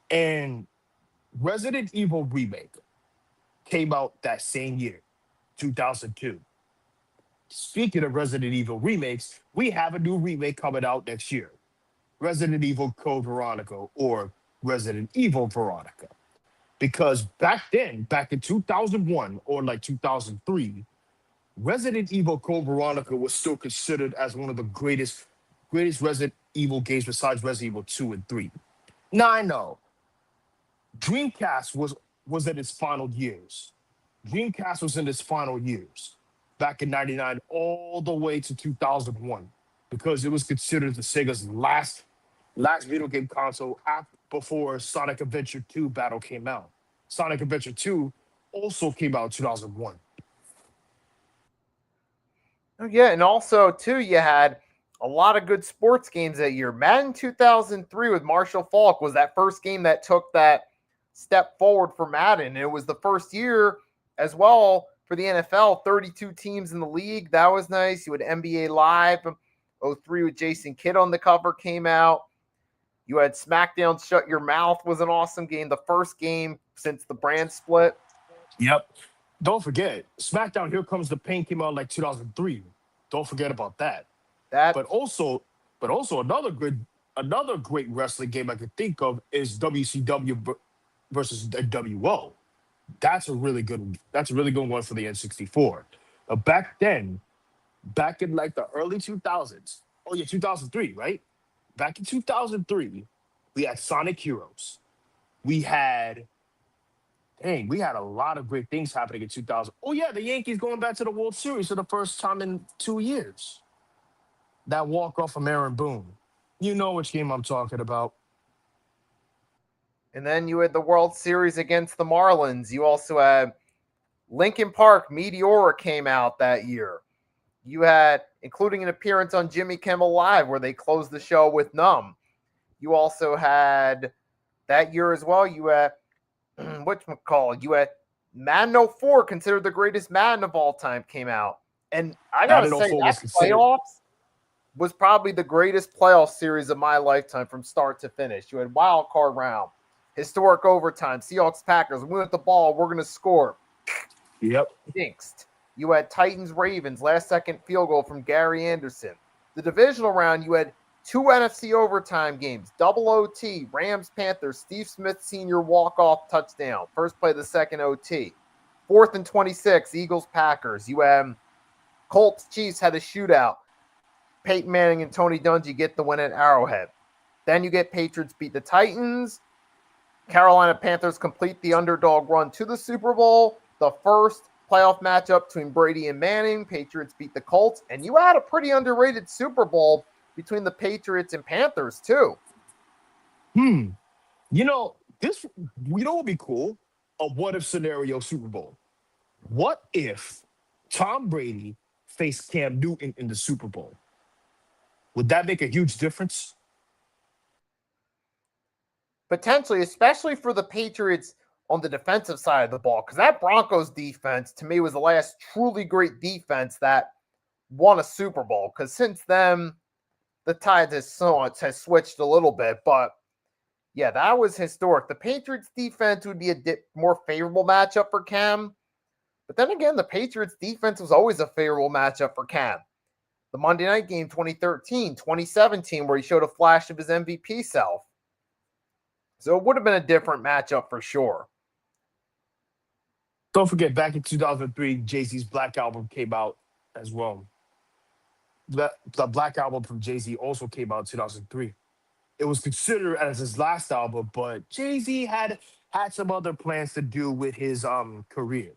And Resident Evil Remake came out that same year, 2002. Speaking of Resident Evil remakes, we have a new remake coming out next year. Resident Evil Code Veronica, or Resident Evil Veronica. Because back then, back in 2001 or like 2003, Resident Evil Code Veronica was still considered as one of the greatest Resident Evil games besides Resident Evil 2 and 3. Now I know Dreamcast was in its final years. Dreamcast was in its final years back in 99 all the way to 2001 because it was considered the Sega's last video game console before Sonic Adventure 2 Battle came out. Sonic Adventure 2 also came out in 2001. Oh, yeah, and also, too, you had a lot of good sports games that year. Madden 2003 with Marshall Faulk was that first game that took that step forward for Madden. It was the first year as well for the NFL, 32 teams in the league. That was nice. You had NBA Live, 03 with Jason Kidd on the cover came out. You had SmackDown Shut Your Mouth was an awesome game. The first game since the brand split. Yep. Don't forget, SmackDown Here Comes the Pain came out like 2003. Don't forget about that. But also another great wrestling game I could think of is WCW versus WO. That's a really good one for the N64. But back in like the early 2000s, 2003, right? Back in 2003, we had Sonic Heroes. We had a lot of great things happening in 2000. Oh yeah, the Yankees going back to the World Series for the first time in 2 years. That walk-off from Aaron Boone. You know which game I'm talking about. And then you had the World Series against the Marlins. You also had Linkin Park, Meteora came out that year. You had, including an appearance on Jimmy Kimmel Live, where they closed the show with Numb. You also had, that year as well, you had, you had Madden 04, considered the greatest Madden of all time, came out. And I gotta say, that playoffs, was probably the greatest playoff series of my lifetime from start to finish. You had wild card round, historic overtime, Seahawks Packers. We went the ball, we're gonna score. Yep. Jinxed. You had Titans Ravens, last second field goal from Gary Anderson. The divisional round, you had two NFC overtime games, double OT, Rams Panthers, Steve Smith Sr. walk-off touchdown, first play of the second OT. 4th and 26, Eagles Packers. You had Colts Chiefs had a shootout. Peyton Manning and Tony Dungy get the win at Arrowhead. Then you get Patriots beat the Titans. Carolina Panthers complete the underdog run to the Super Bowl. The first playoff matchup between Brady and Manning. Patriots beat the Colts. And you had a pretty underrated Super Bowl between the Patriots and Panthers, too. You know, this, you know what would be cool? A what if scenario Super Bowl. What if Tom Brady faced Cam Newton in the Super Bowl? Would that make a huge difference? Potentially, especially for the Patriots on the defensive side of the ball, because that Broncos defense, to me, was the last truly great defense that won a Super Bowl. Because since then, the tide has switched a little bit, but yeah, that was historic. The Patriots defense would be a more favorable matchup for Cam. But then again, the Patriots defense was always a favorable matchup for Cam. The Monday night game 2013, 2017, where he showed a flash of his MVP self. So it would have been a different matchup for sure. Don't forget, back in 2003, Jay-Z's Black Album came out as well. The Black Album from Jay-Z also came out in 2003. It was considered as his last album, but Jay-Z had some other plans to do with his career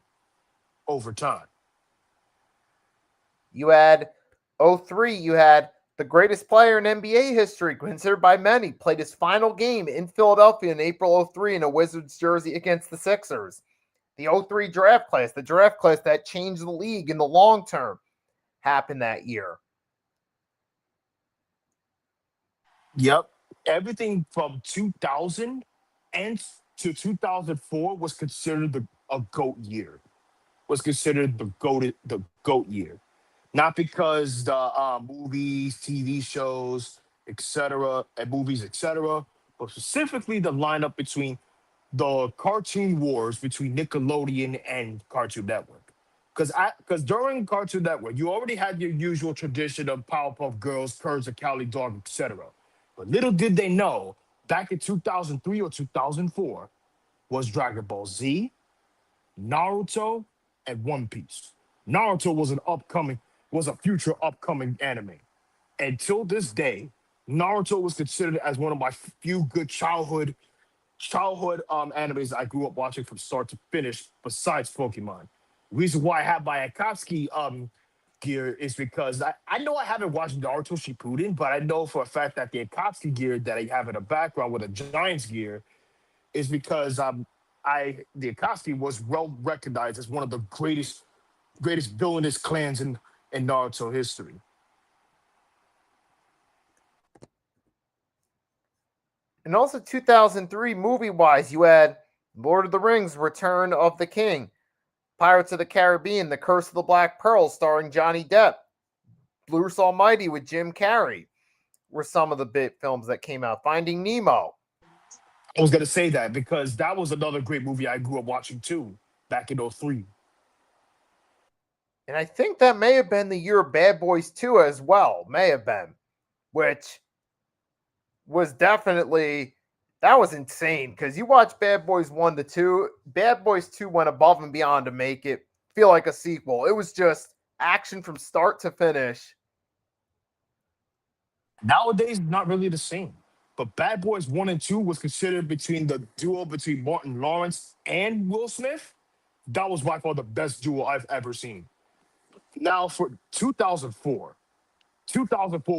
over time. You had 03, you had the greatest player in NBA history, considered by many, played his final game in Philadelphia in April 03 in a Wizards jersey against the Sixers. The 03 draft class, the draft class that changed the league in the long term, happened that year. Yep. Everything from 2000 and to 2004 was considered a GOAT year. Was considered the GOAT year. Not because the movies, TV shows, etc., and movies, etc., but specifically the lineup between the cartoon wars between Nickelodeon and Cartoon Network. Because during Cartoon Network, you already had your usual tradition of Powerpuff Girls, Courage the Cowardly Dog, etc. But little did they know, back in 2003 or 2004, was Dragon Ball Z, Naruto, and One Piece. Naruto was a future upcoming anime. Until this day, Naruto was considered as one of my few good childhood animes I grew up watching from start to finish, besides Pokemon. Reason why I have my Akatsuki gear is because I know I haven't watched Naruto Shippuden, but I know for a fact that the Akatsuki gear that I have in the background with a Giants gear is because the Akatsuki was well recognized as one of the greatest villainous clans in Naruto history. And also 2003, movie-wise, you had Lord of the Rings, Return of the King, Pirates of the Caribbean, The Curse of the Black Pearl, starring Johnny Depp, Bruce Almighty with Jim Carrey, were some of the big films that came out. Finding Nemo. I was gonna say that because that was another great movie I grew up watching too, back in 03. And I think that may have been the year of Bad Boys 2 as well. May have been. Which was definitely, that was insane. Because you watch Bad Boys 1 to 2, Bad Boys 2 went above and beyond to make it feel like a sequel. It was just action from start to finish. Nowadays, not really the same. But Bad Boys 1 and 2 was considered between the duo between Martin Lawrence and Will Smith. That was by far the best duo I've ever seen. Now, for 2004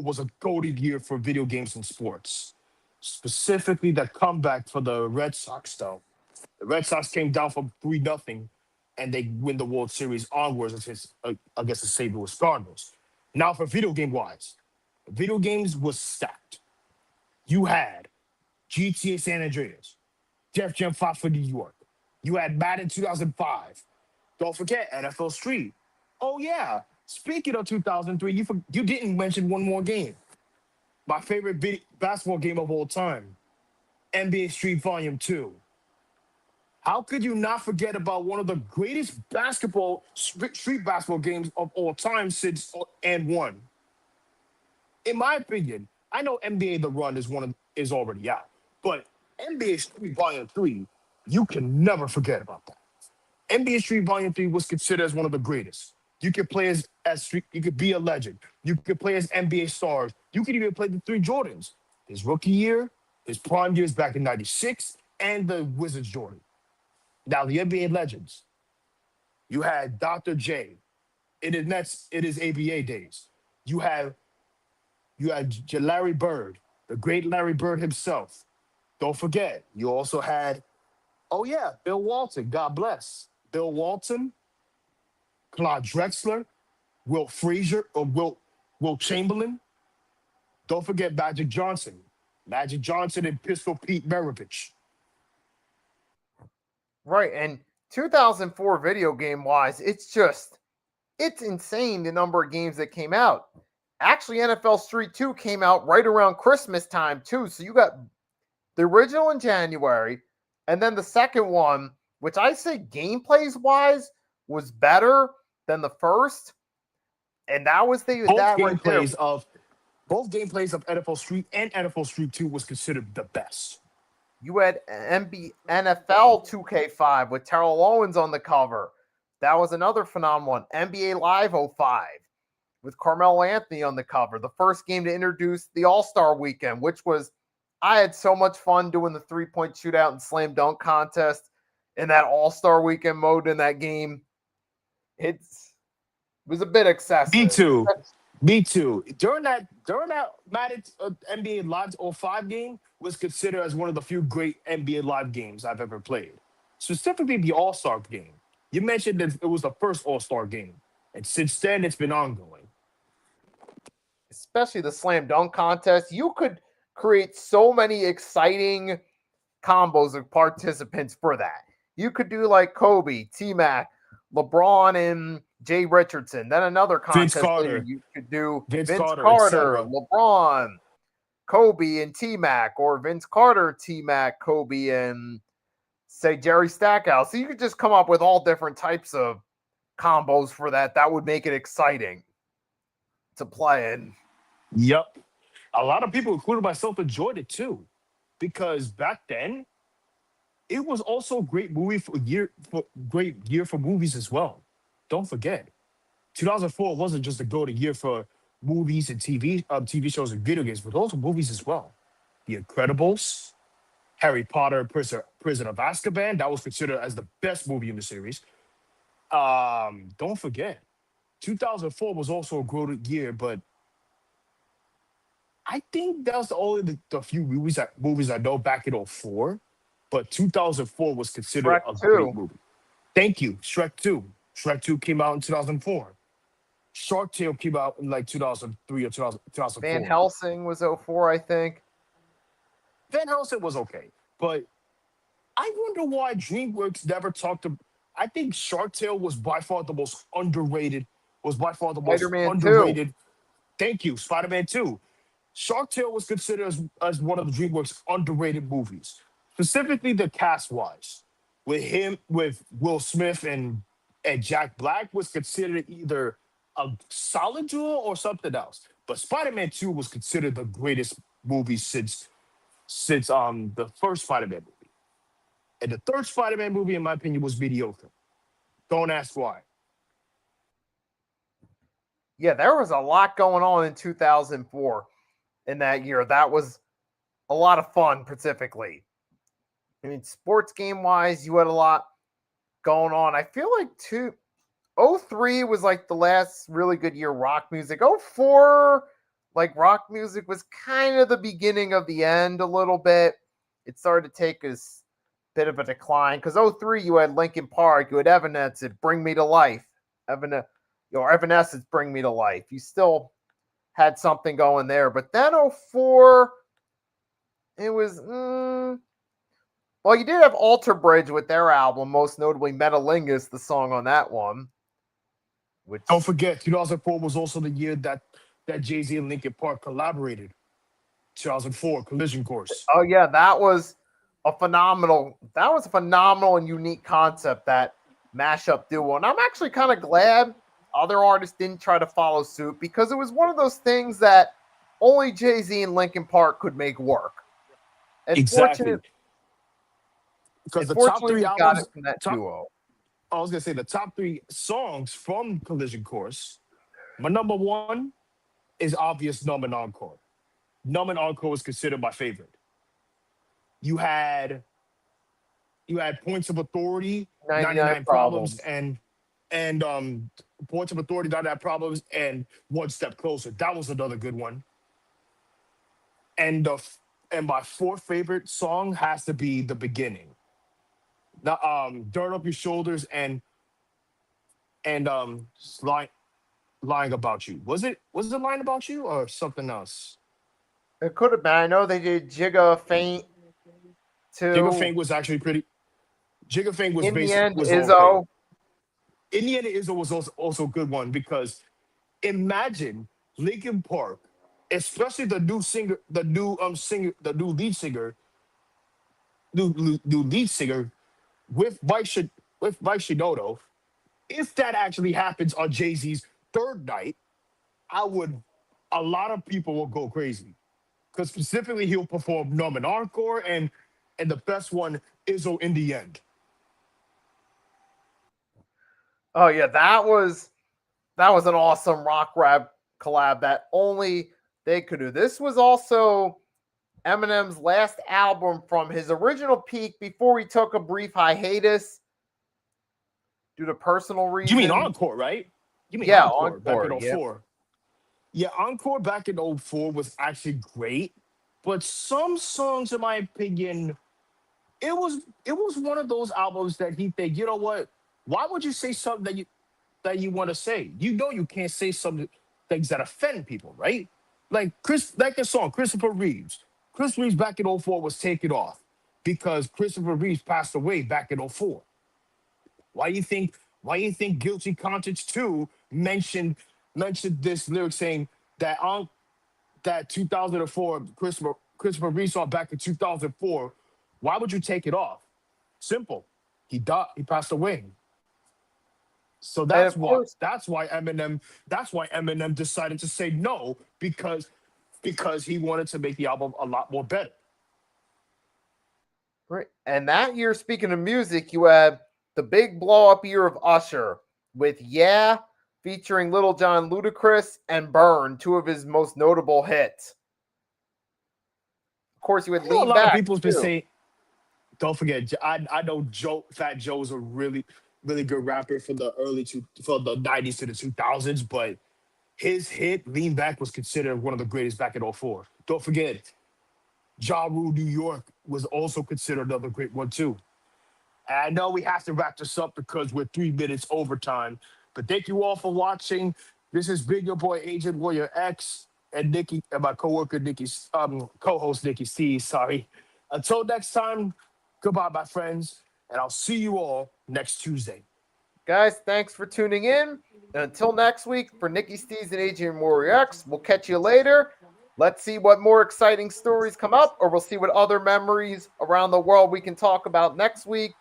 was a golden year for video games and sports. Specifically, the comeback for the Red Sox, though. The Red Sox came down from 3-0, and they win the World Series onwards against the St. Louis Cardinals. Now, for video games was stacked. You had GTA San Andreas, Def Jam 5 for New York. You had Madden 2005. Don't forget NFL Street. Oh, yeah. Speaking of 2003, you didn't mention one more game. My favorite basketball game of all time, NBA Street Volume 2. How could you not forget about one of the greatest street basketball games of all time since and one? In my opinion, I know NBA The Run is already out, but NBA Street Volume 3, you can never forget about that. NBA Street Volume 3 was considered as one of the greatest. You could play as street, you could be a legend. You could play as NBA stars. You could even play the three Jordans. His rookie year, his prime years back in 96, and the Wizards Jordan. Now the NBA legends. You had Dr. J. It is ABA days. You had Larry Bird, the great Larry Bird himself. Don't forget, you also had, oh yeah, Bill Walton, God bless. Bill Walton, Claude Drexler, Will Frazier, or Will Chamberlain. Don't forget Magic Johnson. Magic Johnson and Pistol Pete Maravich. Right, and 2004 video game wise, it's insane the number of games that came out. Actually, NFL Street 2 came out right around Christmas time too. So you got the original in January, and then the second one, which I say gameplays wise was better than the first. And that was Both that right there. both gameplays of NFL Street and NFL Street 2 was considered the best. You had NFL 2K5 with Terrell Owens on the cover. That was another phenomenal one. NBA Live 05 with Carmelo Anthony on the cover. The first game to introduce the All-Star Weekend, which was, I had so much fun doing the three-point shootout and slam dunk contest in that All-Star Weekend mode in that game. It was a bit excessive. Me too. During that Madden NBA Live 05 game was considered as one of the few great NBA Live games I've ever played. Specifically the All-Star game. You mentioned that it was the first All-Star game. And since then, it's been ongoing. Especially the slam dunk contest. You could create so many exciting combos of participants for that. You could do like Kobe, T-Mac, LeBron, and Jay Richardson. Then another contest later, you could do Vince Carter, LeBron, Kobe, and T-Mac, or Vince Carter, T-Mac, Kobe, and say Jerry Stackhouse. So you could just come up with all different types of combos for that. That would make it exciting to play in. Yep. A lot of people, including myself, enjoyed it too. Because back then, it was also a great great year for movies as well. Don't forget, 2004 wasn't just a golden year for movies and TV shows and video games, but also movies as well. The Incredibles, Harry Potter, Prison of Azkaban, that was considered as the best movie in the series. Don't forget, 2004 was also a golden year, but I think that was only the few movies I know back in 2004. But 2004 was considered a great movie. Thank you. Shrek 2. Shrek 2 came out in 2004. Shark Tale came out in like 2003 or 2004. Van Helsing was 2004, I think. Van Helsing was okay. But I wonder why DreamWorks never talked to... I think Shark Tale was by far the most underrated. Spider-Man 2. Thank you. Spider-Man 2. Shark Tale was considered as one of the DreamWorks underrated movies. Specifically the cast-wise. With Will Smith and Jack Black was considered either a solid duo or something else. But Spider-Man 2 was considered the greatest movie since the first Spider-Man movie. And the third Spider-Man movie, in my opinion, was mediocre. Don't ask why. Yeah, there was a lot going on in 2004 in that year. That was a lot of fun, specifically. I mean, sports game-wise, you had a lot going on. I feel like 2003 was like the last really good year rock music. 2004, like rock music was kind of the beginning of the end a little bit. It started to take a bit of a decline because 2003 you had Linkin Park, you had Evanescence, Bring Me to Life. Evanescence, Bring Me to Life. You still had something going there. But then 2004, it was... Well, you did have Alter Bridge with their album, most notably Metalingus, the song on that one. which Don't forget, 2004 was also the year that Jay-Z and Linkin Park collaborated. 2004, Collision Course. oh yeah, that was a phenomenal and unique concept, that mashup duo. And I'm actually kind of glad other artists didn't try to follow suit, because it was one of those things that only Jay-Z and Linkin Park could make work. And Exactly. Because the top fortunately, three we got it albums, from that top, duo. I was gonna say the top three songs from Collision Course. My number one is obvious, Numb and Encore. Numb and Encore was considered my favorite. You had Points of Authority, 99 99 Problems, Problems. and Points of Authority, 99 Problems, and One Step Closer. That was another good one. And my fourth favorite song has to be The Beginning. The Dirt Up Your Shoulders and lying about you. Was it lying about you or something else? It could have been. I know they did Jigga Faint Jigga too. Faint was actually pretty. Jigga Faint was In the basic, end, was okay. Izzo. Indiana Izzo was also a good one, because imagine Linkin Park, especially the new singer, the new lead singer with Mike Shinoda. If that actually happens on Jay-Z's third night, a lot of people will go crazy, because specifically he'll perform Numb and Encore, and the best one, Izzo in the end. Oh yeah, that was an awesome rock rap collab that only they could do. This was also Eminem's last album from his original peak before he took a brief hiatus due to personal You mean reasons. Encore, right? You mean Yeah, Encore back Encore. in Yeah. '04. Yeah, Encore back in '04 was actually great, but some songs, in my opinion, it was one of those albums that he think, you know what? Why would you say something that you want to say? You know you can't say some things that offend people, right? Like the song Christopher Reeves. Chris Reeves back in '04 was Take It Off, because Christopher Reeves passed away back in '04. Why you think Guilty Conscience 2 mentioned this lyric saying that on that 2004 Christopher Reeve song back in 2004? Why would you take it off? Simple. He died. He passed away. So And that's of why course, Eminem decided to say no, because he wanted to make the album a lot more better. right. And that year, speaking of music, you had the big blow up year of Usher with Yeah, featuring Little John Ludacris, and Burn, two of his most notable hits. Of course, you would I know a lean lot of back people's been too. saying, don't forget, I know Fat Joe is a really, really good rapper for the '90s to the 2000s, but his hit "Lean Back" was considered one of the greatest back in '04. Don't forget, Ja Rule New York was also considered another great one too. And I know we have to wrap this up because we're 3 minutes overtime. But thank you all for watching. This has been your boy Agent Warrior X and Nikki and my coworker Nikki's co-host Nikki C. Sorry. Until next time, goodbye, my friends, and I'll see you all next Tuesday. Guys, thanks for tuning in. And until next week, for Nikki Stees and Adrian Warrior X, we'll catch you later. Let's see what more exciting stories come up, or we'll see what other memories around the world we can talk about next week.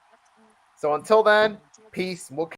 So until then, peace. We'll